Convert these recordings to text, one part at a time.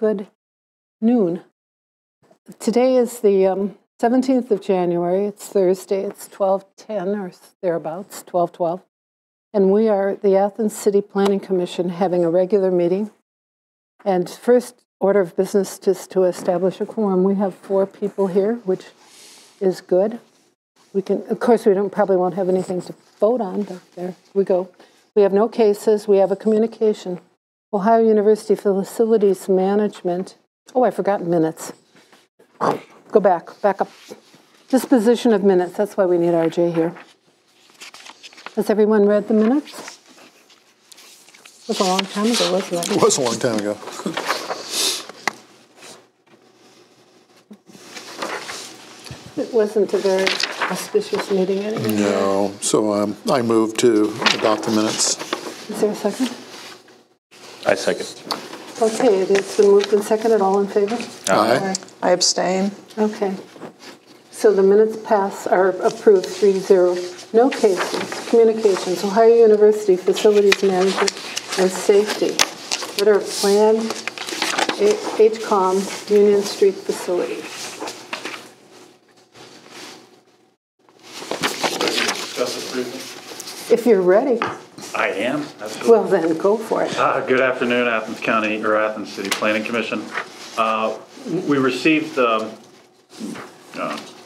Good noon. Today is the 17th of January. It's Thursday. It's 12:10 or thereabouts, 12:12. And we are the Athens City Planning Commission having a regular meeting. And first order of business is to establish a quorum. We have 4 people here, which is good. We can, of course, probably won't have anything to vote on, but there we go. We have no cases. We have a communication. Ohio University Facilities Management. Oh, I forgot minutes. Go back up. Disposition of minutes. That's why we need RJ here. Has everyone read the minutes? It was a long time ago, wasn't it? It was a long time ago. It wasn't a very auspicious meeting anyway. No, so I move to adopt the minutes. Is there a second? I second. Okay, it's been moved and seconded. All in favor? Aye. I abstain. Okay. So the minutes are approved 3-0. No cases. Communications. Ohio University Facilities Management and Safety. Letter of plan. HCOM Union Street Facility. Discuss it briefly. If you're ready. I am. Absolutely. Well, then go for it. Good afternoon, Athens County or Athens City Planning Commission. We received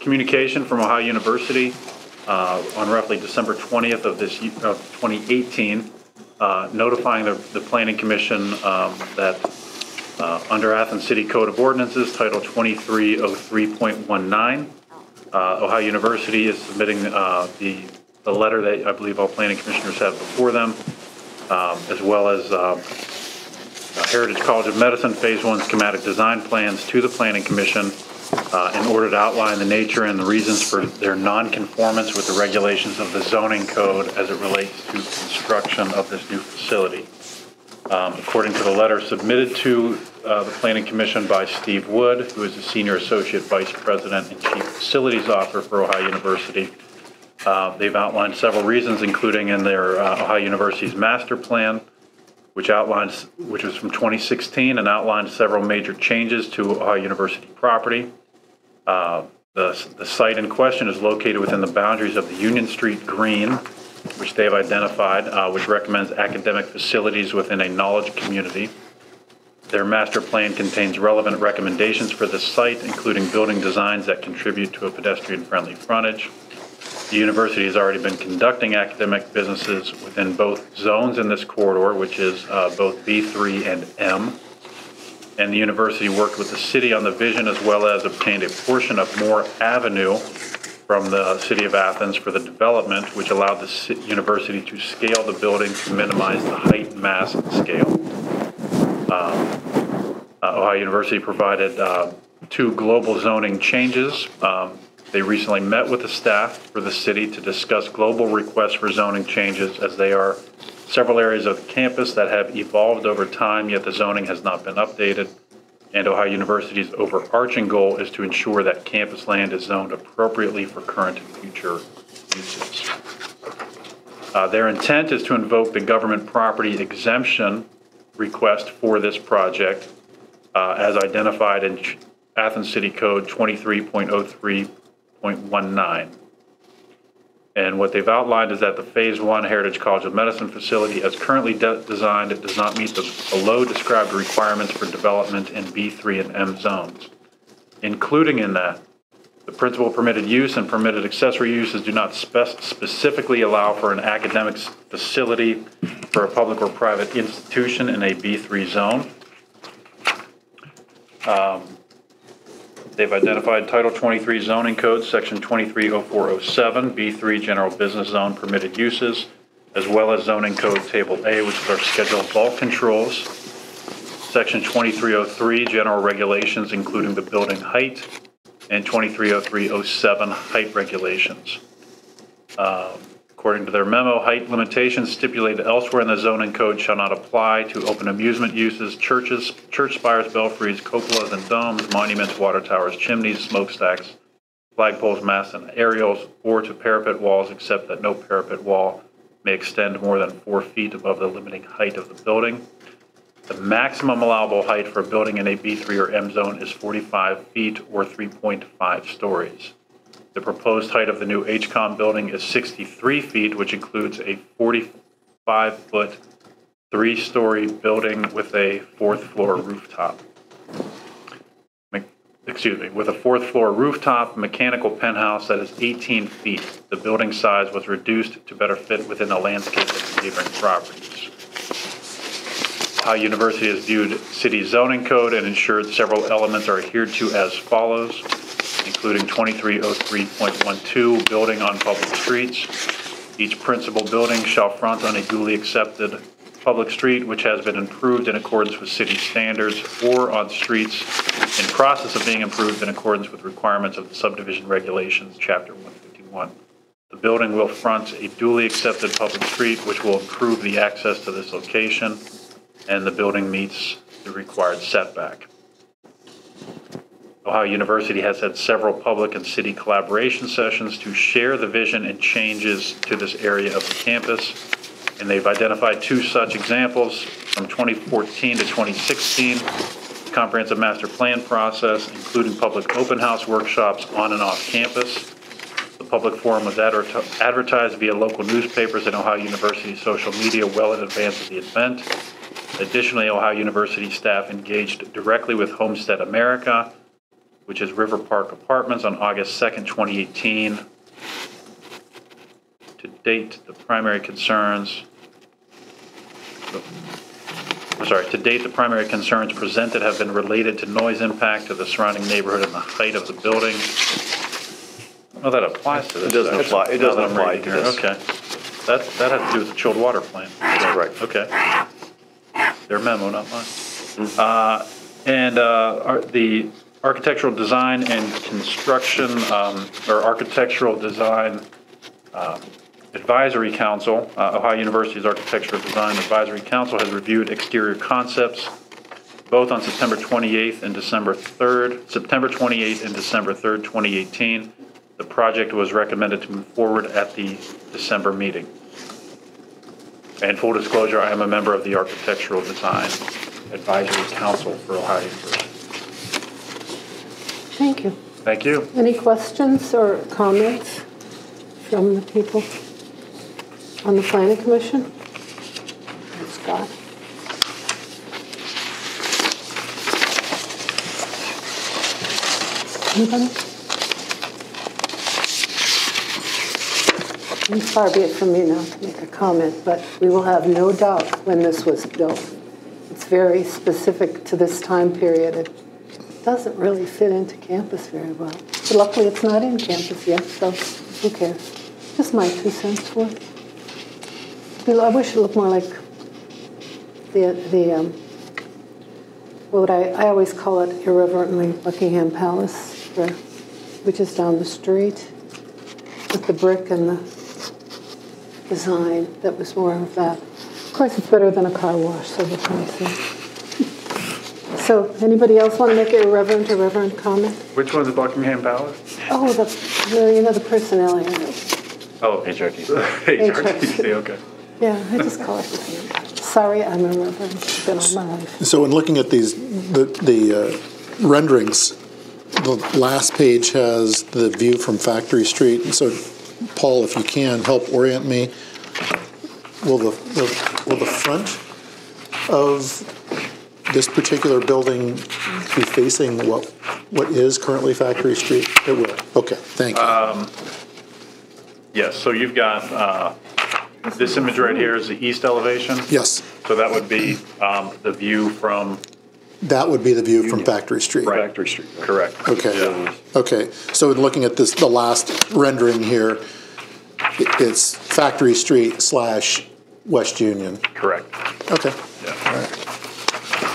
communication from Ohio University on roughly December 20th of 2018, notifying the Planning Commission that under Athens City Code of Ordinances, Title 2303.19, Ohio University is submitting the letter that I believe all planning commissioners have before them, as well as Heritage College of Medicine Phase 1 schematic design plans to the Planning Commission in order to outline the nature and the reasons for their non-conformance with the regulations of the zoning code as it relates to construction of this new facility. According to the letter submitted to the Planning Commission by Steve Wood, who is the Senior Associate Vice President and Chief Facilities Officer for Ohio University, they've outlined several reasons, including in their Ohio University's master plan, which was from 2016 and outlines several major changes to Ohio University property. The site in question is located within the boundaries of the Union Street Green, which they've identified, which recommends academic facilities within a knowledge community. Their master plan contains relevant recommendations for the site, including building designs that contribute to a pedestrian-friendly frontage. The university has already been conducting academic businesses within both zones in this corridor, which is both B3 and M. And the university worked with the city on the vision as well as obtained a portion of Moore Avenue from the city of Athens for the development, which allowed the university to scale the building to minimize the height, mass, and scale. Ohio University provided 2 global zoning changes. They recently met with the staff for the city to discuss global requests for zoning changes, as they are several areas of the campus that have evolved over time, yet the zoning has not been updated. And Ohio University's overarching goal is to ensure that campus land is zoned appropriately for current and future uses. Their intent is to invoke the government property exemption request for this project as identified in Athens City Code 23.03.19. And what they've outlined is that the Phase 1 Heritage College of Medicine facility, as currently designed, it does not meet the below described requirements for development in B3 and M zones, including in that the principal permitted use and permitted accessory uses do not specifically allow for an academic facility for a public or private institution in a B3 zone. They've identified Title 23 zoning code, section 230407, B3 general business zone permitted uses, as well as zoning code table A, which is our schedule of bulk controls, section 2303 general regulations, including the building height, and 230307 height regulations. According to their memo, height limitations stipulated elsewhere in the zoning code shall not apply to open amusement uses, churches, church spires, belfries, cupolas and domes, monuments, water towers, chimneys, smokestacks, flagpoles, masts, and aerials, or to parapet walls, except that no parapet wall may extend more than 4 feet above the limiting height of the building. The maximum allowable height for a building in a B3 or M zone is 45 feet or 3.5 stories. The proposed height of the new HCOM building is 63 feet, which includes a 45-foot, 3-story building with a 4th-floor rooftop. With a 4th-floor rooftop mechanical penthouse that is 18 feet. The building size was reduced to better fit within the landscape of neighboring properties. Ohio University has viewed city zoning code and ensured several elements are adhered to as follows, including 2303.12, building on public streets. Each principal building shall front on a duly accepted public street which has been improved in accordance with city standards or on streets in process of being improved in accordance with requirements of the subdivision regulations, Chapter 151. The building will front a duly accepted public street which will improve the access to this location, and the building meets the required setback. Ohio University has had several public and city collaboration sessions to share the vision and changes to this area of the campus, and they've identified 2 such examples from 2014 to 2016, the comprehensive master plan process, including public open house workshops on and off campus. The public forum was advertised via local newspapers and Ohio University social media well in advance of the event. Additionally, Ohio University staff engaged directly with Homestead America, which is River Park Apartments, on August 2nd, 2018. To date, the primary concerns presented have been related to noise impact to the surrounding neighborhood and the height of the building. Well, that applies to this. It doesn't apply. It doesn't apply to this. Okay. That has to do with the chilled water plant. That's right. Okay. Their memo, not mine. The Architectural Design and Construction, or Architectural Design Advisory Council, Ohio University's Architectural Design Advisory Council has reviewed exterior concepts both on September 28th and December 3rd, 2018. The project was recommended to move forward at the December meeting. And full disclosure, I am a member of the Architectural Design Advisory Council for Ohio University. Thank you. Thank you. Any questions or comments from the people on the Planning Commission? Scott? Anybody? And far be it from me now to make a comment, but we will have no doubt when this was built. It's very specific to this time period. It doesn't really fit into campus very well. But luckily it's not in campus yet, so who cares? Just my 2 cents worth. I wish it looked more like I always call it irreverently Buckingham Palace, which is down the street, with the brick and the design that was more of that. Of course, it's better than a car wash, so what can I say? So, anybody else want to make a irreverent comment? Which one's the Buckingham Palace? Oh, the personnel area. Oh, HRTC. HRTC, okay. Yeah, I just call it the same. Sorry, I'm irreverent. It's been all my life. So in looking at these, the renderings, the last page has the view from Factory Street. And so, Paul, if you can, help orient me. Will the front of this particular building be facing what is currently Factory Street? It will. Okay, thank you. Yes, so you've got this image right here is the east elevation. Yes. So that would be the view from... That would be the view from Factory Street. Right. Factory Street. Correct. Okay. Yeah. Okay. So in looking at this, the last rendering here, it's Factory Street / West Union. Correct. Okay. Yeah. All right.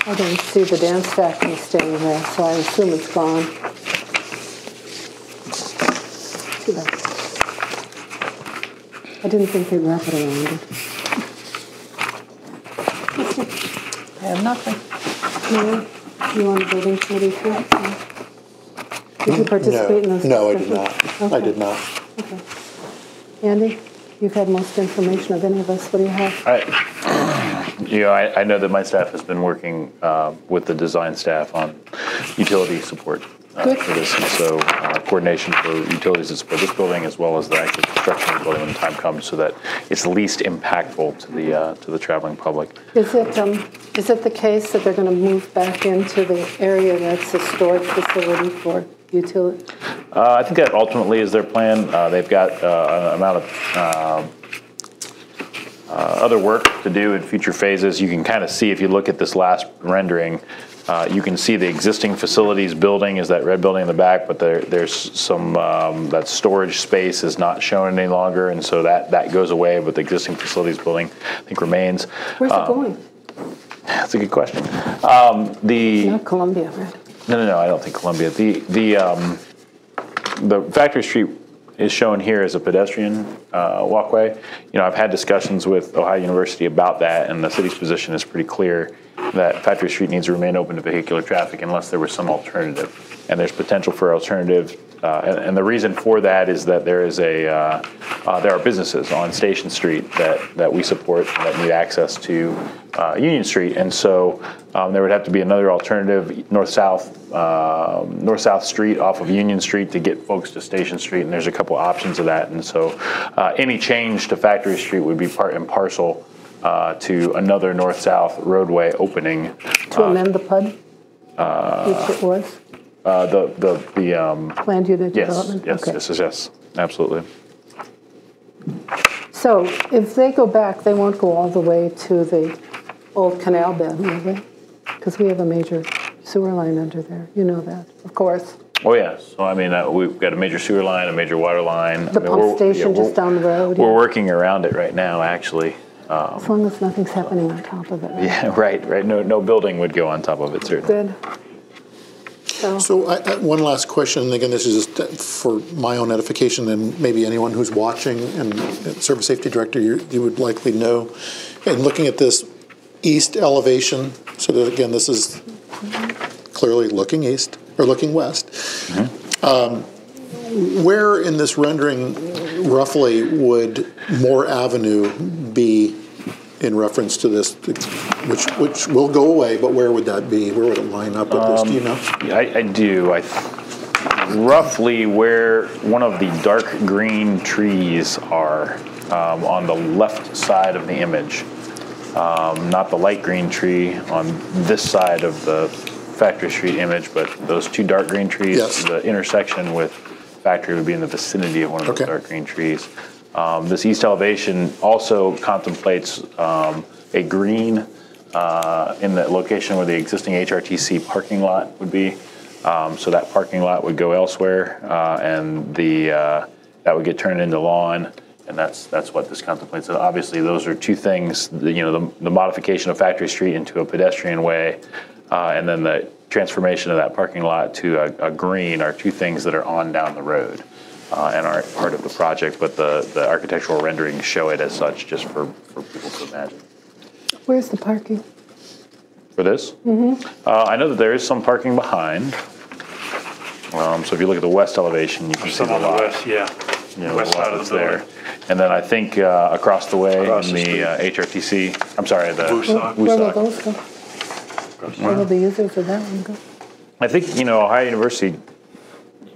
I didn't see the dance factory staying there, so I assume it's gone. Too bad. I didn't think they'd wrap it around it. I have nothing. No? You on the building committee too? No. Did you participate in those? No, I did not. Okay. I did not. Okay. Andy, you've had most information of any of us. What do you have? I know that my staff has been working with the design staff on utility support for this, and so coordination for utilities to support this building as well as the actual construction of the building when the time comes, so that it's least impactful to the traveling public. Is it the case that they're going to move back into the area that's a storage facility for utility? I think that ultimately is their plan. They've got an amount of other work to do in future phases. You can kind of see, if you look at this last rendering, you can see the existing facilities building is that red building in the back, but there's some, that storage space is not shown any longer, and so that goes away, but the existing facilities building, I think, remains. Where's it going? That's a good question. Not Columbia, right? No, I don't think Columbia. The Factory Street is shown here as a pedestrian walkway. I've had discussions with Ohio University about that, and the city's position is pretty clear that Factory Street needs to remain open to vehicular traffic unless there was some alternative. And there's potential for alternatives. And the reason for that is that there are businesses on Station Street that we support that need access to Union Street, and so there would have to be another alternative north-south street off of Union Street to get folks to Station Street, and there's a couple options of that, and so any change to Factory Street would be part and parcel to another north-south roadway opening. To amend the PUD, which it was? The Planned unit development? Yes, Okay. yes, absolutely. So if they go back, they won't go all the way to the old canal bed, will they? Because we have a major sewer line under there. You know that, of course. Oh, yes. So, I mean, we've got a major sewer line, a major water line. The pump station just down the road. We're working around it right now, actually. As long as nothing's happening on top of it. Right? Yeah, right. No building would go on top of it, certainly. Good. So one last question, and again, this is just for my own edification and maybe anyone who's watching, and Service Safety Director, you would likely know. And looking at this east elevation, so that again, this is clearly looking east, or looking west. Mm-hmm. Where in this rendering, roughly, would Moore Avenue be in reference to this, which will go away, but where would that be? Where would it line up with this? Do you know? Yeah, I do. Roughly where one of the dark green trees are on the left side of the image. Not the light green tree on this side of the Factory Street image, but those two dark green trees, yes. The intersection with Factory would be in the vicinity of one of those dark green trees. This east elevation also contemplates a green in the location where the existing HRTC parking lot would be. So that parking lot would go elsewhere, and that would get turned into lawn, and that's what this contemplates. And obviously, those are two things: the modification of Factory Street into a pedestrian way, and then the transformation of that parking lot to a green are two things that are on down the road. And aren't part of the project, but the architectural renderings show it as such, just for people to imagine. Where's the parking? For this? Mm-hmm. I know that there is some parking behind. So if you look at the west elevation, you can see the lot. West, yeah. West side of the building. And then I think across the way in the HRTC, I'm sorry, the Woosok. Where will those go? Where will the users of that one go? I think, Ohio University,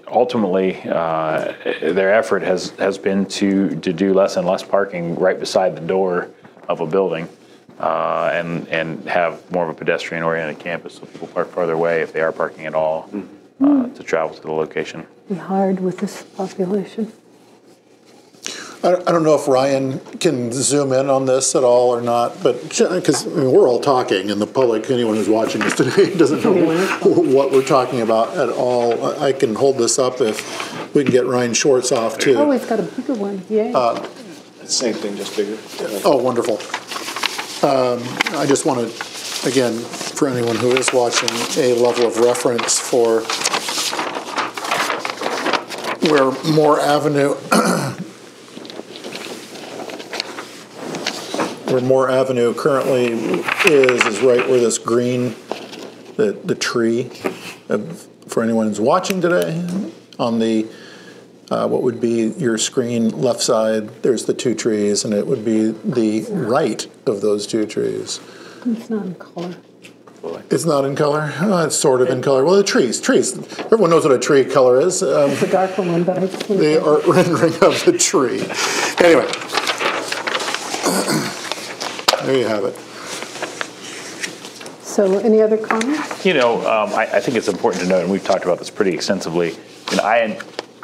ultimately, their effort has been to do less and less parking right beside the door of a building, and have more of a pedestrian-oriented campus, so people park farther away if they are parking at all to travel to the location. Be hard with this population. I don't know if Ryan can zoom in on this at all or not, but because we're all talking, and the public, anyone who's watching this today, doesn't know what we're talking about at all. I can hold this up if we can get Ryan Shorts off too. Oh, he's got a bigger one. Yay. Same thing, just bigger. Oh, wonderful. I just want to, again, for anyone who is watching, a level of reference for where Moore Avenue where Moore Avenue currently is right where this green, the tree, for anyone who's watching today, on the, what would be your screen left side, there's the two trees, and it would be the right of those two trees. It's not in color. It's not in color? It's sort of in color. Well, the trees. Everyone knows what a tree color is. It's a darker one, but I just want They are rendering of the tree. Anyway, there you have it. So, any other comments? I think it's important to note, and we've talked about this pretty extensively.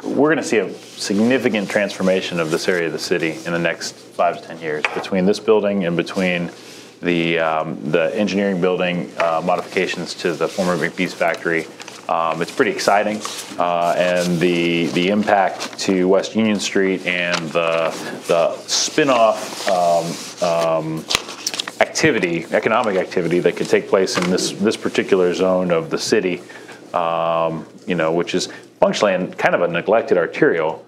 We're going to see a significant transformation of this area of the city in the next 5 to 10 years between this building and between the engineering building modifications to the former McBee's factory. It's pretty exciting, and the impact to West Union Street and the spin-off economic activity that could take place in this particular zone of the city, which is functionally kind of a neglected arterial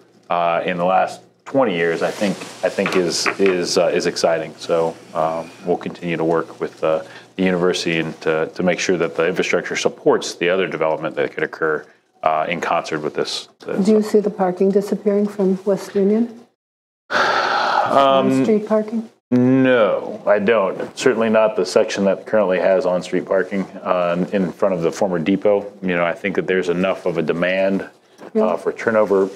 in the last 20 years, I think is exciting. So we'll continue to work with the university and to make sure that the infrastructure supports the other development that could occur in concert with this. Do you see the parking disappearing from West Union? Street parking? No, I don't. Certainly not the section that currently has on-street parking in front of the former depot. I think that there's enough of a demand for turnover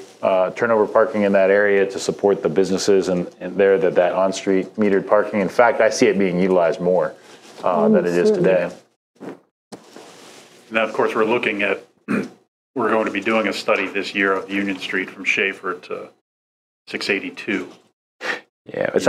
parking in that area to support the businesses and there that on-street metered parking. In fact, I see it being utilized more than it is today. Now, of course, we're going to be doing a study this year of Union Street from Schaefer to 682. Yeah, it's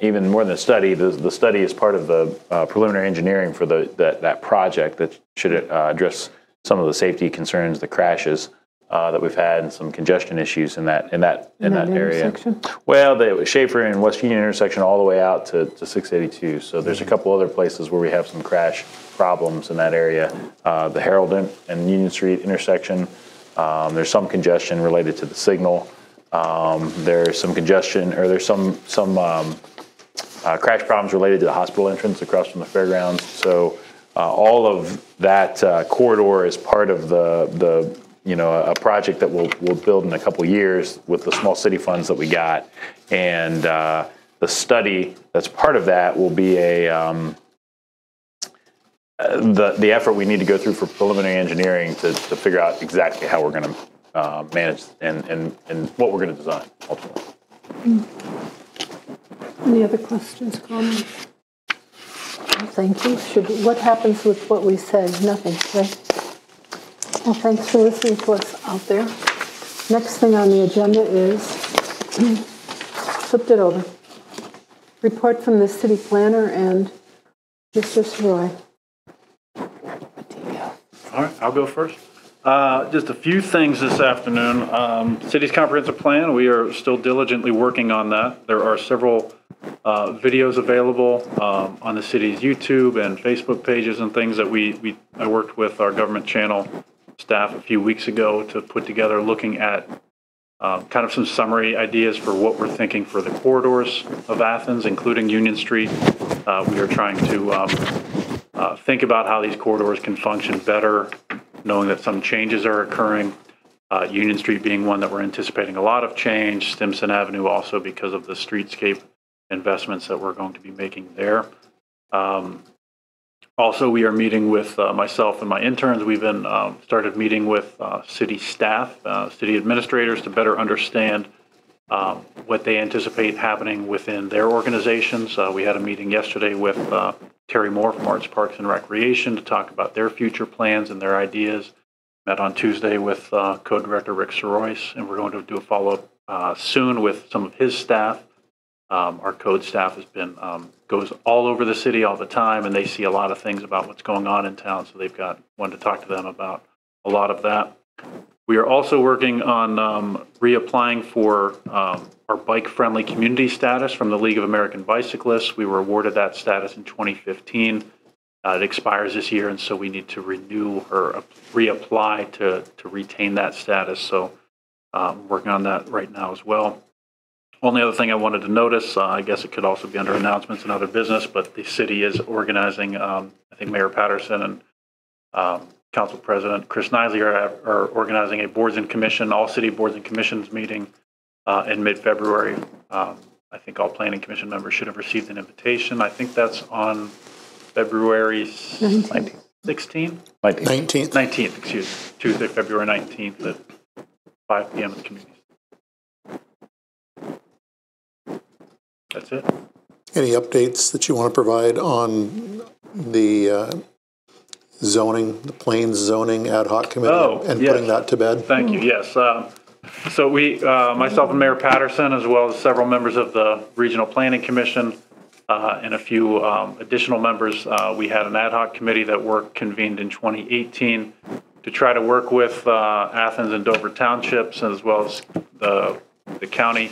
even more than a study. The study is part of the preliminary engineering for that project that should address some of the safety concerns, the crashes that we've had, and some congestion issues in that area. Well, the Schaefer and West Union intersection all the way out to 682. So there's a couple other places where we have some crash problems in that area. The Herald and Union Street intersection. There's some congestion related to the signal. There's some congestion, or there's some crash problems related to the hospital entrance across from the fairgrounds. So all of that corridor is part of a project that we'll build in a couple years with the small city funds that we got, and the study that's part of that will be the effort we need to go through for preliminary engineering to figure out exactly how we're going to manage and what we're going to design ultimately. Any other questions, comments? Thank you. What happens with what we said? Nothing, right? Well, thanks for listening to us out there. Next thing on the agenda is, flipped it over, report from the city planner and Mr. Soroy. All right, I'll go first. Just a few things this afternoon. City's comprehensive plan, we are still diligently working on that. There are several videos available on the city's YouTube and Facebook pages and things that I worked with our government channel staff a few weeks ago to put together, looking at kind of some summary ideas for what we're thinking for the corridors of Athens, including Union Street. We are trying to think about how these corridors can function better, knowing that some changes are occurring. Union Street being one that we're anticipating a lot of change, Stimson Avenue also because of the streetscape investments that we're going to be making there. Also, we are meeting with myself and my interns. We've been started meeting with city staff, city administrators to better understand what they anticipate happening within their organizations. We had a meeting yesterday with Terry Moore from Arts, Parks, and Recreation to talk about their future plans and their ideas. Met on Tuesday with Code Director Rick Soroyce, and we're going to do a follow-up soon with some of his staff. Our code staff has been goes all over the city all the time, and they see a lot of things about what's going on in town, so they've got one to talk to them about a lot of that. We are also working on reapplying for our bike-friendly community status from the League of American Bicyclists. We were awarded that status in 2015. It expires this year, and so we need to renew or reapply to retain that status. So working on that right now as well. Only other thing I wanted to notice, I guess it could also be under announcements and other business, but the city is organizing, I think Mayor Patterson and Council President Chris Knisley are organizing a boards and commission, all city boards and commissions meeting in mid-February. I think all planning commission members should have received an invitation. I think that's on February 19th. 16th? 19th. 19th, excuse me. Tuesday, February 19th at 5 p.m. at the community. That's it. Any updates that you want to provide on the zoning, the Plains Zoning Ad Hoc Committee and yes. putting that to bed? Thank you, yes. So we, myself and Mayor Patterson, as well as several members of the Regional Planning Commission and a few additional members, we had an ad hoc committee that convened in 2018 to try to work with Athens and Dover townships, as well as the county,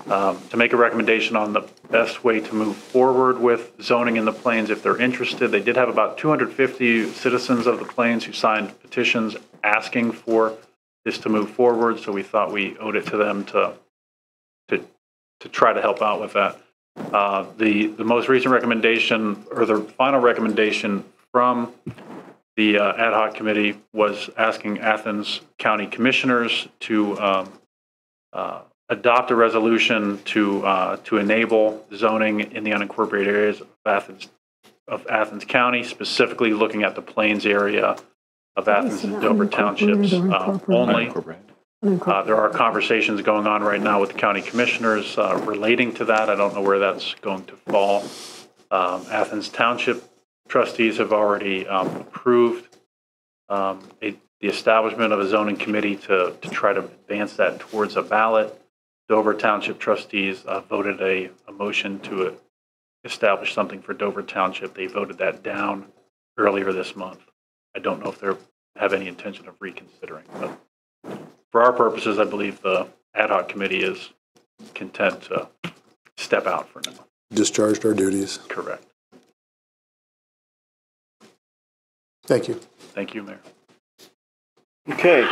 to make a recommendation on the best way to move forward with zoning in the Plains if they're interested. They did have about 250 citizens of the Plains who signed petitions asking for this to move forward, so we thought we owed it to them to try to help out with that. The most recent recommendation, or the final recommendation from the ad hoc committee, was asking Athens County Commissioners to adopt a resolution to enable zoning in the unincorporated areas of Athens County, specifically looking at the Plains area of Athens and Dover townships only. There are conversations going on right now with the county commissioners relating to that. I don't know where that's going to fall. Athens Township trustees have already approved the establishment of a zoning committee to try to advance that towards a ballot. Dover Township trustees voted a motion to establish something for Dover Township. They voted that down earlier this month. I don't know if they have any intention of reconsidering, but for our purposes, I believe the ad hoc committee is content to step out for now. Discharged our duties. Correct. Thank you. Thank you, Mayor. Okay.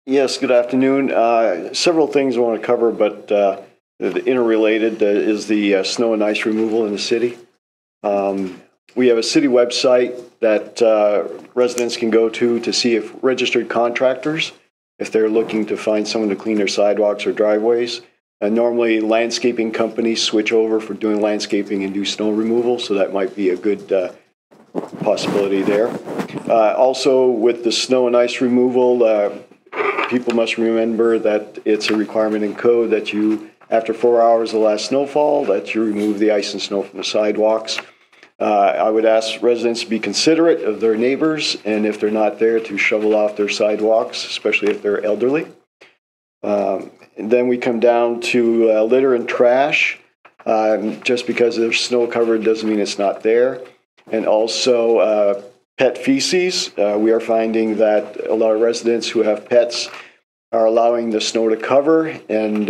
Yes, good afternoon. Several things I want to cover, but the interrelated is the snow and ice removal in the city. We have a city website that residents can go to see if registered contractors, if they're looking to find someone to clean their sidewalks or driveways. Normally, landscaping companies switch over for doing landscaping and do snow removal, so that might be a good possibility there. Also, with the snow and ice removal, people must remember that it's a requirement in code that you, after 4 hours of the last snowfall, that you remove the ice and snow from the sidewalks. I would ask residents to be considerate of their neighbors, and if they're not there, to shovel off their sidewalks, especially if they're elderly. And then we come down to litter and trash. Just because they're snow covered doesn't mean it's not there. And also pet feces. We are finding that a lot of residents who have pets are allowing the snow to cover, and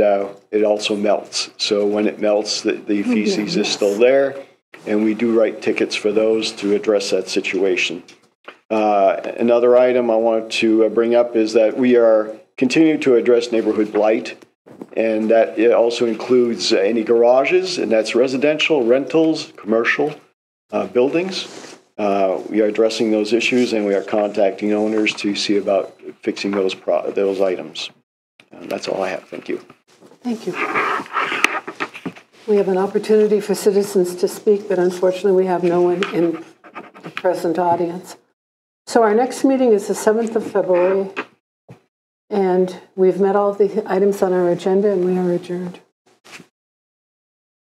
it also melts. So when it melts, the feces is still there, and we do write tickets for those to address that situation. Another item I want to bring up is that we are continuing to address neighborhood blight, and that it also includes any garages, and that's residential, rentals, commercial buildings. We are addressing those issues, and we are contacting owners to see about fixing those items. That's all I have. Thank you. Thank you. We have an opportunity for citizens to speak, but unfortunately we have no one in the present audience. So our next meeting is the 7th of February, and we've met all the items on our agenda, and we are adjourned.